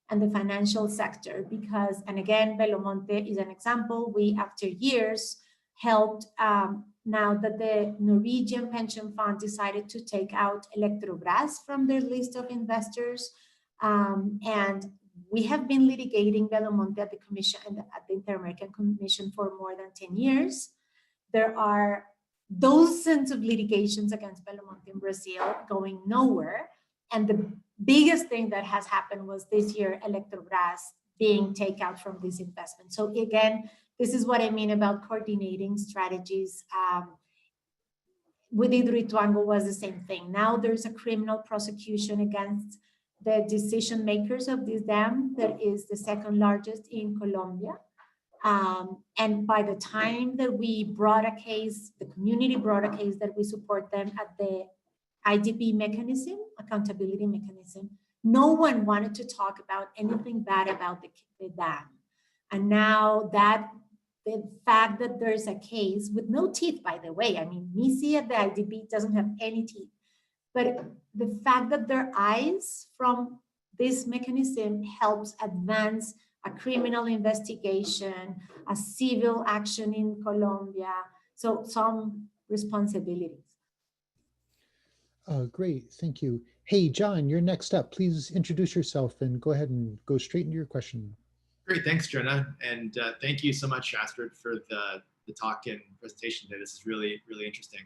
and the financial sector, because, and again, Belo Monte is an example. We, after years, helped, now that the Norwegian pension fund decided to take out Electrobras from their list of investors, And we have been litigating Belo Monte at the Commission and at the Inter-American Commission for more than 10 years. There are dozens of litigations against Belo Monte in Brazil going nowhere. And the biggest thing that has happened was this year, Electrobras being taken out from this investment. So again, this is what I mean about coordinating strategies. With Hidroituango was the same thing. Now there's a criminal prosecution against the decision makers of this dam that is the second largest in Colombia. And by the time that we brought a case, the community brought a case that we support them at the IDP mechanism, accountability mechanism, no one wanted to talk about anything bad about the dam. And now that the fact that there's a case with no teeth, by the way, I mean, MISI at the IDP doesn't have any teeth, but the fact that their eyes from this mechanism helps advance a criminal investigation, a civil action in Colombia, so some responsibilities. Great, thank you. Hey, John, you're next up. Please introduce yourself and go ahead and go straight into your question. Great, thanks, Jonah. And thank you so much, Astrid, for the talk and presentation today. This is really, really interesting.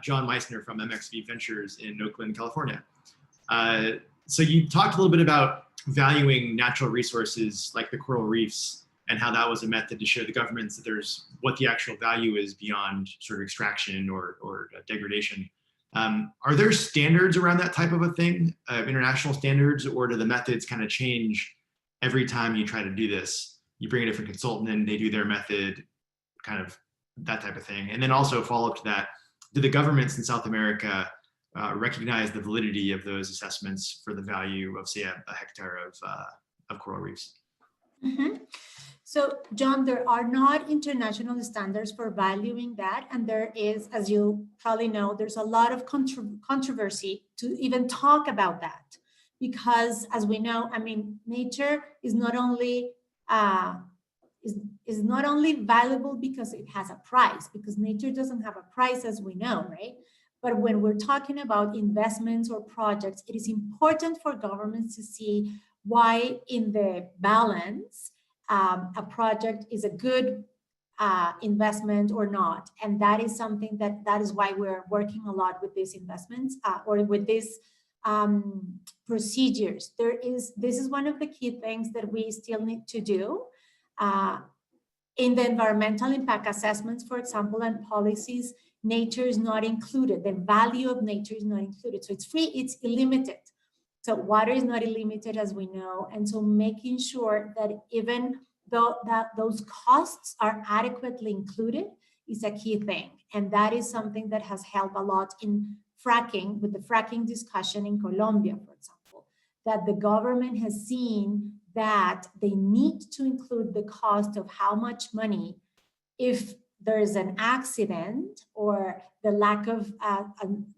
John Meissner from MXV Ventures in Oakland, California. So you talked a little bit about valuing natural resources like the coral reefs and how that was a method to show the governments that there's what the actual value is beyond sort of extraction or degradation. Are there standards around that type of a thing, international standards, or do the methods kind of change every time you try to do this? You bring a different consultant in, they do their method, kind of that type of thing. And then also follow up to that, do the governments in South America recognize the validity of those assessments for the value of, say, a hectare of coral reefs? Mm-hmm. So, John, there are not international standards for valuing that. And there is, as you probably know, there's a lot of controversy to even talk about that. Because as we know, I mean, nature is not only is not only valuable because it has a price, because nature doesn't have a price, as we know, right? But when we're talking about investments or projects, it is important for governments to see why in the balance a project is a good investment or not. And that is something that is why we're working a lot with these investments or with these procedures. This is one of the key things that we still need to do. In the environmental impact assessments, for example, and policies, nature is not included. The value of nature is not included. So it's free, it's illimited. So water is not illimited, as we know. And so making sure that even though that those costs are adequately included is a key thing. And that is something that has helped a lot in fracking, with the fracking discussion in Colombia, for example, that the government has seen that they need to include the cost of how much money, if there is an accident or the lack of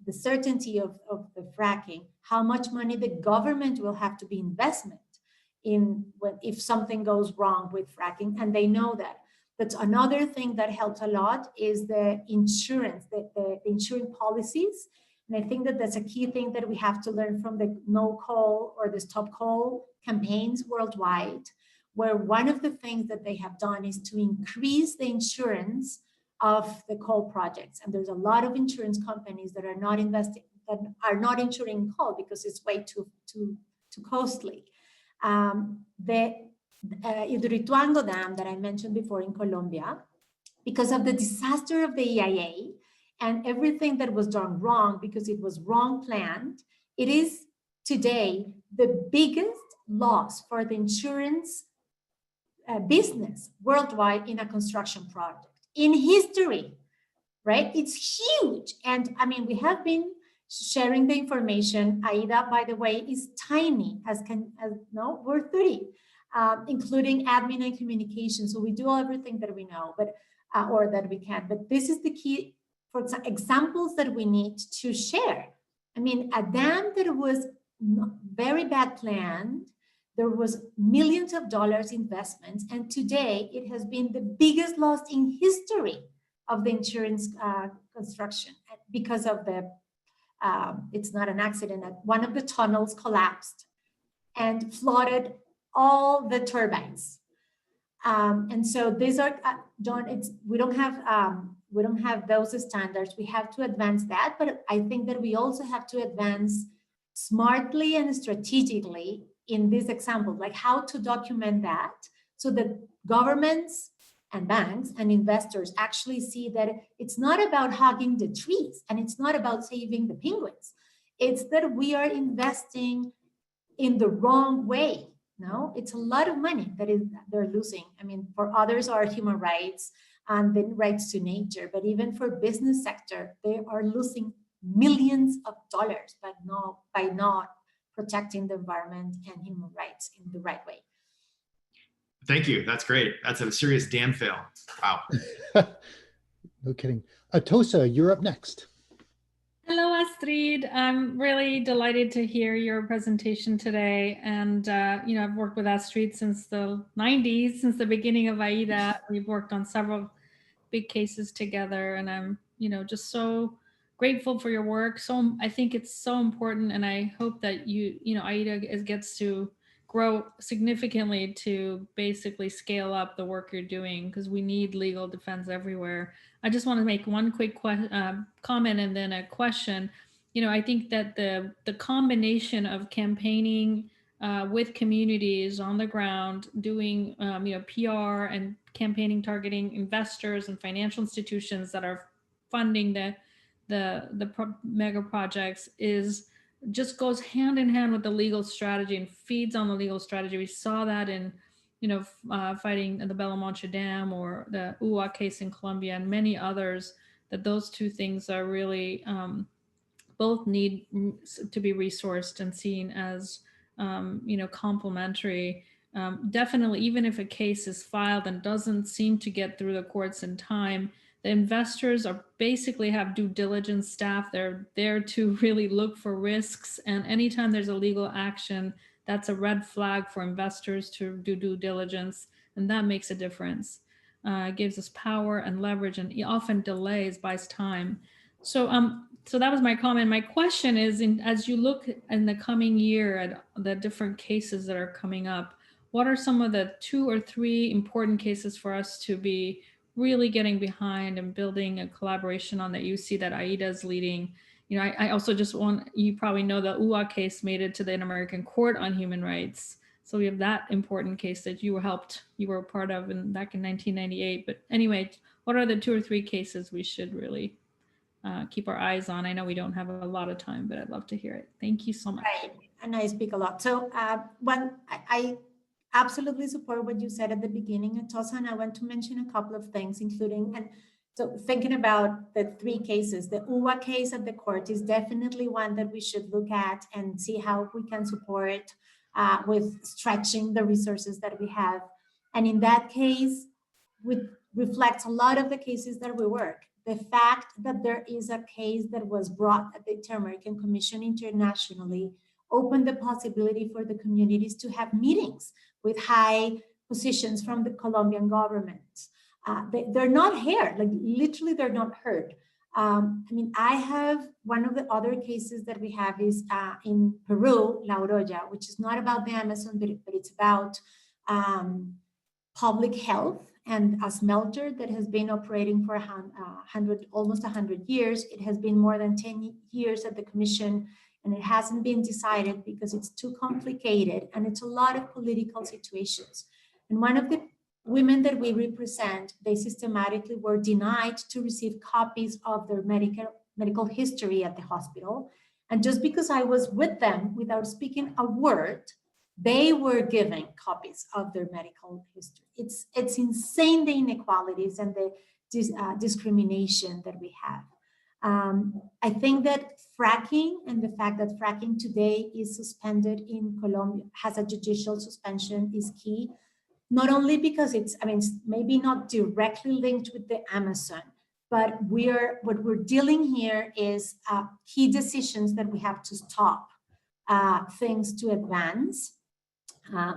the certainty of the fracking, how much money the government will have to be investment in if something goes wrong with fracking, and they know that. That's another thing that helps a lot is the insurance, the insurance policies. And I think that that's a key thing that we have to learn from the no coal or the stop coal campaigns worldwide, where one of the things that they have done is to increase the insurance of the coal projects. And there's a lot of insurance companies that are not investing, that are not insuring coal because it's way too costly. The Hidroituango Dam that I mentioned before in Colombia, because of the disaster of the EIA and everything that was done wrong because it was wrong planned, it is today the biggest loss for the insurance business worldwide in a construction project in history, right? It's huge. And I mean, we have been sharing the information. AIDA, by the way, is tiny, we're 30, including admin and communication. So we do everything that we know, but or that we can. But this is the key for examples that we need to share. I mean, a dam that was very bad planned, there was millions of dollars investments, and today it has been the biggest loss in history of the insurance construction because of the, it's not an accident, one of the tunnels collapsed and flooded all the turbines. And so these are, John, we don't have those standards. We have to advance that, but I think that we also have to advance smartly and strategically in this example, like how to document that so that governments and banks and investors actually see that it's not about hugging the trees and it's not about saving the penguins. It's that we are investing in the wrong way. No, it's a lot of money they're losing. I mean, for others are human rights and the rights to nature, but even for business sector, they are losing millions of dollars by not protecting the environment and human rights in the right way. Thank you. That's great. That's a serious dam fail. Wow. No kidding. Atossa, you're up next. Hello, Astrid. I'm really delighted to hear your presentation today. And, I've worked with Astrid since the 90s, since the beginning of AIDA. We've worked on several big cases together. And I'm, just so grateful for your work. So I think it's so important. And I hope that AIDA gets to grow significantly to basically scale up the work you're doing, because we need legal defense everywhere. I just want to make one quick comment and then a question. I think that the combination of campaigning with communities on the ground, doing PR and campaigning targeting investors and financial institutions that are funding the mega projects just goes hand in hand with the legal strategy and feeds on the legal strategy. We saw that in fighting the Bella Mancha Dam or the UA case in Colombia and many others, that those two things are really both need to be resourced and seen as complementary. Definitely, even if a case is filed and doesn't seem to get through the courts in time, the investors basically have due diligence staff. They're there to really look for risks. And anytime there's a legal action, that's a red flag for investors to do due diligence. And that makes a difference. It gives us power and leverage, and often delays, buys time. So that was my comment. My question is, as you look in the coming year at the different cases that are coming up, what are some of the 2 or 3 important cases for us to be really getting behind and building a collaboration on that you see that AIDA is leading? I also just you probably know the UA case made it to the Inter-American Court on Human Rights. So we have that important case that you were a part of back in 1998. But anyway, what are the 2 or 3 cases we should really keep our eyes on? I know we don't have a lot of time, but I'd love to hear it. Thank you so much. Right, and I speak a lot. So I absolutely support what you said at the beginning, Atossa, and I want to mention a couple of things, including, and so thinking about the 3 cases, the UA case at the court is definitely one that we should look at and see how we can support with stretching the resources that we have. And in that case, we reflects a lot of the cases that we work. The fact that there is a case that was brought at the Inter-American Commission internationally opened the possibility for the communities to have meetings with high positions from the Colombian government. They're not heard, like literally they're not heard. I have one of the other cases that we have is in Peru, La Oroya, which is not about the Amazon, but it's about public health and a smelter that has been operating for almost 100 years. It has been more than 10 years at the commission, and it hasn't been decided because it's too complicated and it's a lot of political situations. And one of the women that we represent, they systematically were denied to receive copies of their medical history at the hospital. And just because I was with them without speaking a word, they were given copies of their medical history. It's insane, the inequalities and the discrimination that we have. I think that fracking and the fact that fracking today is suspended in Colombia, has a judicial suspension, is key. Not only because it's maybe not directly linked with the Amazon, but what we're dealing here is key decisions that we have to stop things to advance.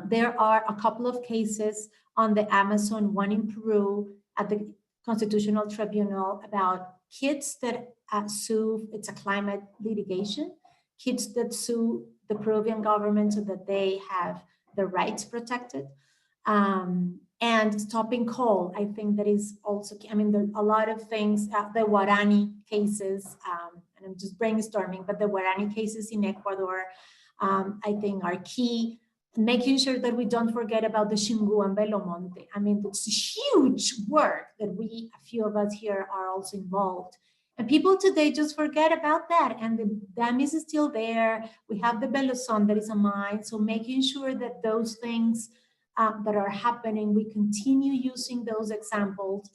There are a couple of cases on the Amazon, one in Peru at the Constitutional Tribunal about kids that sue, it's a climate litigation, kids that sue the Peruvian government so that they have their rights protected. And stopping coal, I think that is also, I mean, there are a lot of things, the Guarani cases, and I'm just brainstorming, but the Guarani cases in Ecuador, I think are key. Making sure that we don't forget about the Xingu and Belo Monte. I mean, it's huge work that a few of us here are also involved. And people today just forget about that. And the dam is still there. We have the Belozon that is a mine. So making sure that those things that are happening, we continue using those examples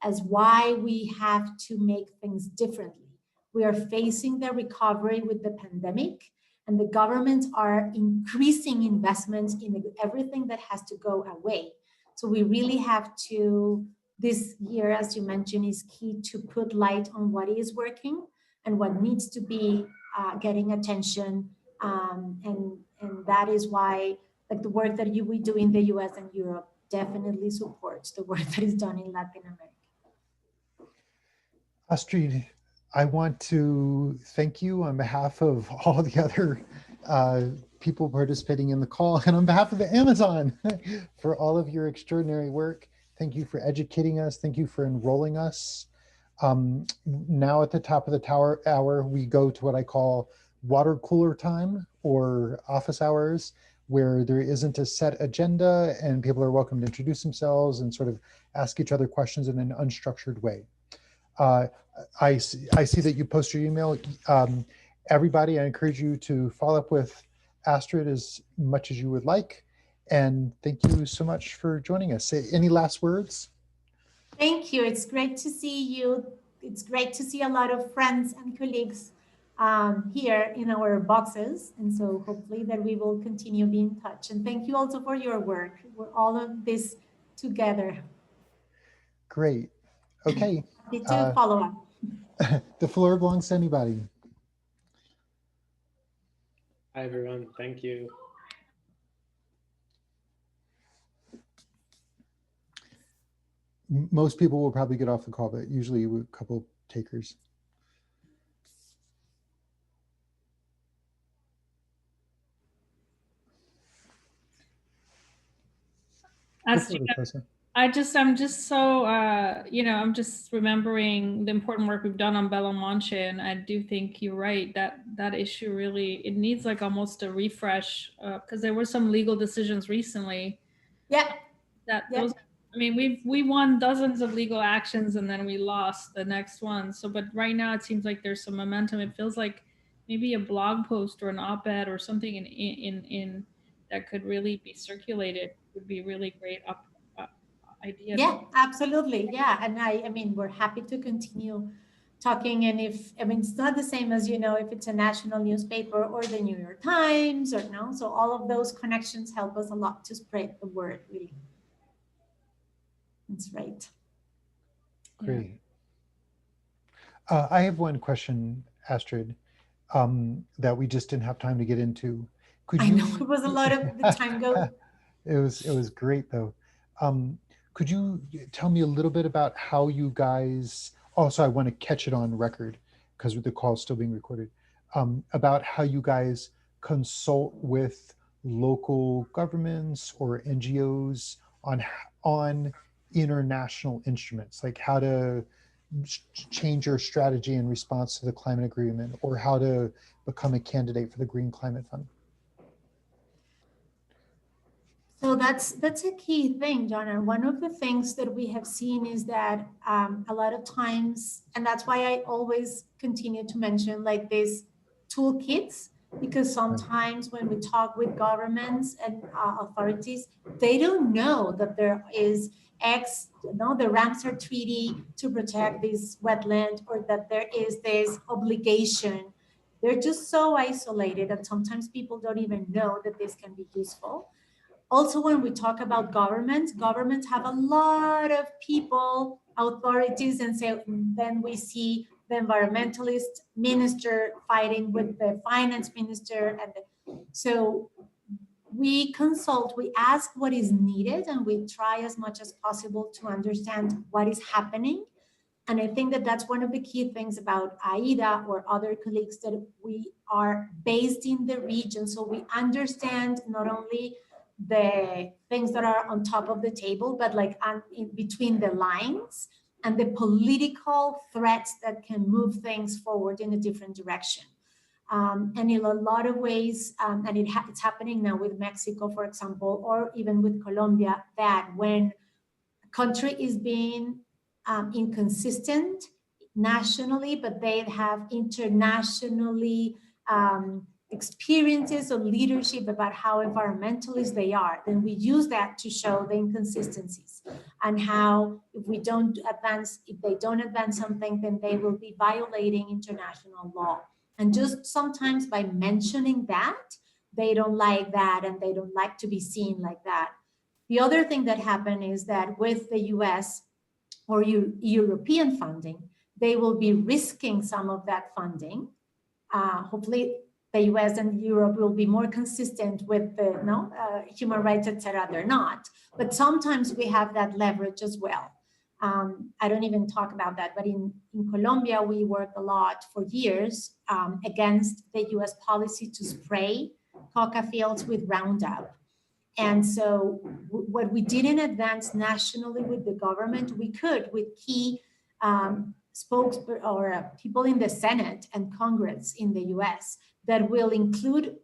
as why we have to make things differently. We are facing the recovery with the pandemic, and the governments are increasing investments in everything that has to go away. So we really have to, this year, as you mentioned, is key to put light on what is working and what needs to be getting attention. And that is why, like, the work that we do in the US and Europe definitely supports the work that is done in Latin America. Astrid, I want to thank you on behalf of all the other people participating in the call and on behalf of the Amazon for all of your extraordinary work. Thank you for educating us. Thank you for enrolling us. Now at the top of the hour, we go to what I call water cooler time, or office hours, where there isn't a set agenda and people are welcome to introduce themselves and sort of ask each other questions in an unstructured way. I see that you post your email. Everybody, I encourage you to follow up with Astrid as much as you would like. And thank you so much for joining us. Any last words? Thank you. It's great to see you. It's great to see a lot of friends and colleagues here in our boxes. And so hopefully that we will continue being in touch. And thank you also for your work. We're all of this together. Great. Okay. Happy to follow up. The floor belongs to anybody. Hi, everyone. Thank you. Most people will probably get off the call, but usually a couple takers. Astrid, I'm just so, I'm just remembering the important work we've done on Belo Monte, and I do think you're right that that issue really, it needs like almost a refresh, because there were some legal decisions recently. Yeah. Those, I mean, we won dozens of legal actions and then we lost the next one. So, but right now it seems like there's some momentum. It feels like maybe a blog post or an op-ed or something in that could really be circulated would be really great idea. Yeah, absolutely. Yeah. And I mean, we're happy to continue talking. And it's not the same as, if it's a national newspaper or the New York Times or no. So all of those connections help us a lot to spread the word, really. That's right. Great. I have one question, Astrid, that we just didn't have time to get into. I know it was a lot of the time go. It was great though. Could you tell me a little bit about how you guys, also I want to catch it on record because the call is still being recorded, about how you guys consult with local governments or NGOs on international instruments, like how to change your strategy in response to the climate agreement or how to become a candidate for the Green Climate Fund. So that's a key thing, John. And one of the things that we have seen is that a lot of times, and that's why I always continue to mention like these toolkits, because sometimes when we talk with governments and authorities, they don't know that there is the Ramsar Treaty to protect this wetland, or that there is this obligation. They're just so isolated that sometimes people don't even know that this can be useful. Also, when we talk about governments have a lot of people, authorities, and then we see the environmentalist minister fighting with the finance minister. So we consult, we ask what is needed, and we try as much as possible to understand what is happening. And I think that that's one of the key things about AIDA or other colleagues, that we are based in the region. So we understand not only the things that are on top of the table, but like in between the lines and the political threats that can move things forward in a different direction. And in a lot of ways, and it's happening now with Mexico, for example, or even with Colombia, that when a country is being inconsistent nationally, but they have internationally experiences of leadership about how environmentalist they are, then we use that to show the inconsistencies and how if they don't advance something, then they will be violating international law. And just sometimes by mentioning that, they don't like that and they don't like to be seen like that. The other thing that happened is that with the US or European funding, they will be risking some of that funding. Hopefully the US and Europe will be more consistent with the human rights, etc. They're not, but sometimes we have that leverage as well. I don't even talk about that, but in Colombia, we worked a lot for years against the US policy to spray coca fields with Roundup. And so what we didn't advance nationally with the government, we could with key spokes or people in the Senate and Congress in the US that will include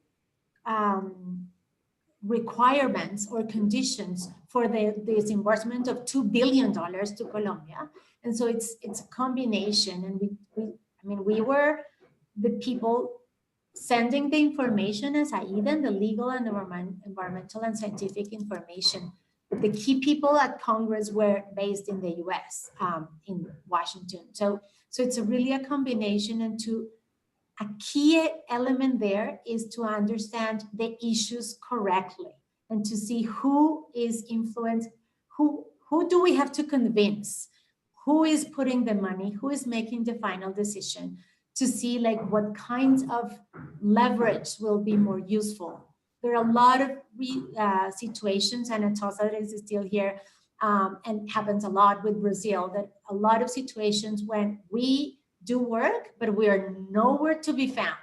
requirements or conditions for the disbursement of $2 billion to Colombia. And so it's a combination. And we were the people sending the information as AIDA, the legal and environmental and scientific information. The key people at Congress were based in the US, in Washington. So it's really a combination, and a key element there is to understand the issues correctly and to see who is influenced, who do we have to convince, who is putting the money, who is making the final decision, to see like what kinds of leverage will be more useful. There are a lot of situations, and Atosa is still here, and happens a lot with Brazil, that a lot of situations when we do work, but we are nowhere to be found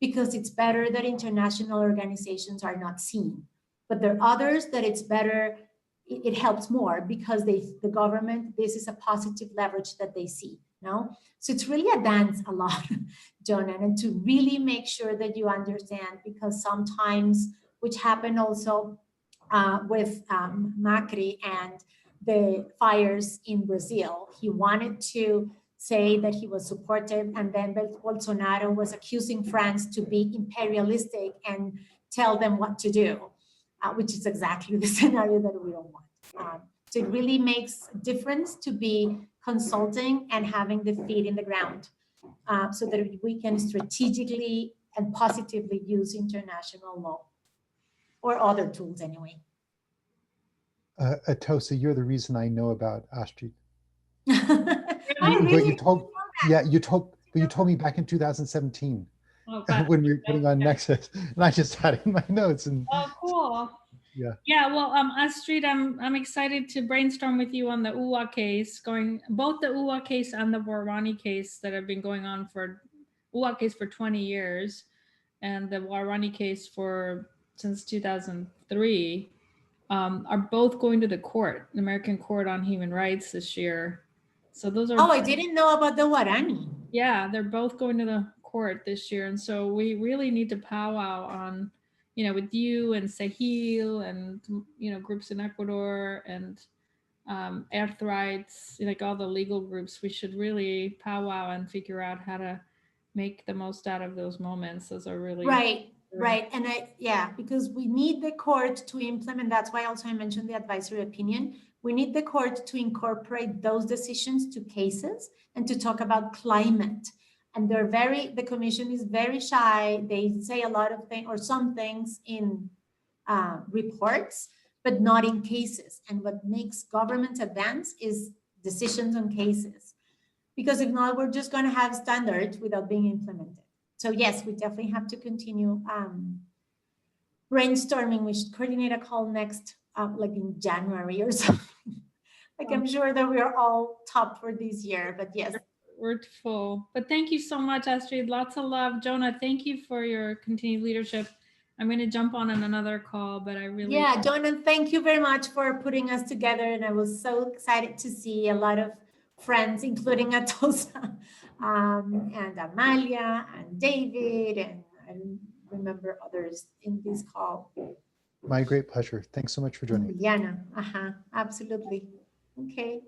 because it's better that international organizations are not seen. But there are others that it's better, it helps more because the government, this is a positive leverage that they see. No? So it's really a dance a lot, Jonan, and to really make sure that you understand, because sometimes, which happened also with Macri and the fires in Brazil, he wanted to say that he was supportive, and then Bolsonaro was accusing France to be imperialistic and tell them what to do, which is exactly the scenario that we don't want. So it really makes a difference to be consulting and having the feet in the ground so that we can strategically and positively use international law or other tools anyway. Atosa, you're the reason I know about Astrid. Really? You told me back in 2017 when we were putting on Nexus, and I just had it in my notes. And oh, cool. Yeah. Well, Astrid, I'm excited to brainstorm with you on the UWA case, both the UWA case and the Waorani case that have been going on for UWA case for 20 years, and the Waorani case since 2003. Are both going to the court, the American Court on Human Rights this year. So those are. Oh, I didn't know about the Waorani. Yeah, they're both going to the court this year. And so we really need to powwow on, with you and Sahil and, groups in Ecuador and Earth Rights, like all the legal groups. We should really powwow and figure out how to make the most out of those moments. Those are really. Right. And because we need the court to implement, that's why also I mentioned the advisory opinion. We need the court to incorporate those decisions to cases and to talk about climate. And the commission is very shy. They say a lot of things or some things in reports, but not in cases. And what makes governments advance is decisions on cases. Because if not, we're just going to have standards without being implemented. So yes, we definitely have to continue brainstorming. We should coordinate a call next, like in January or something. Like I'm sure that we are all top for this year, but yes, we're full. But thank you so much, Astrid. Lots of love. Jonah, thank you for your continued leadership. I'm going to jump on another call, but I really Yeah, Jonah, thank you very much for putting us together. And I was so excited to see a lot of friends, including Atosa, and Amalia and David, and I remember others in this call. My great pleasure. Thanks so much for joining. Diana, absolutely. Okay.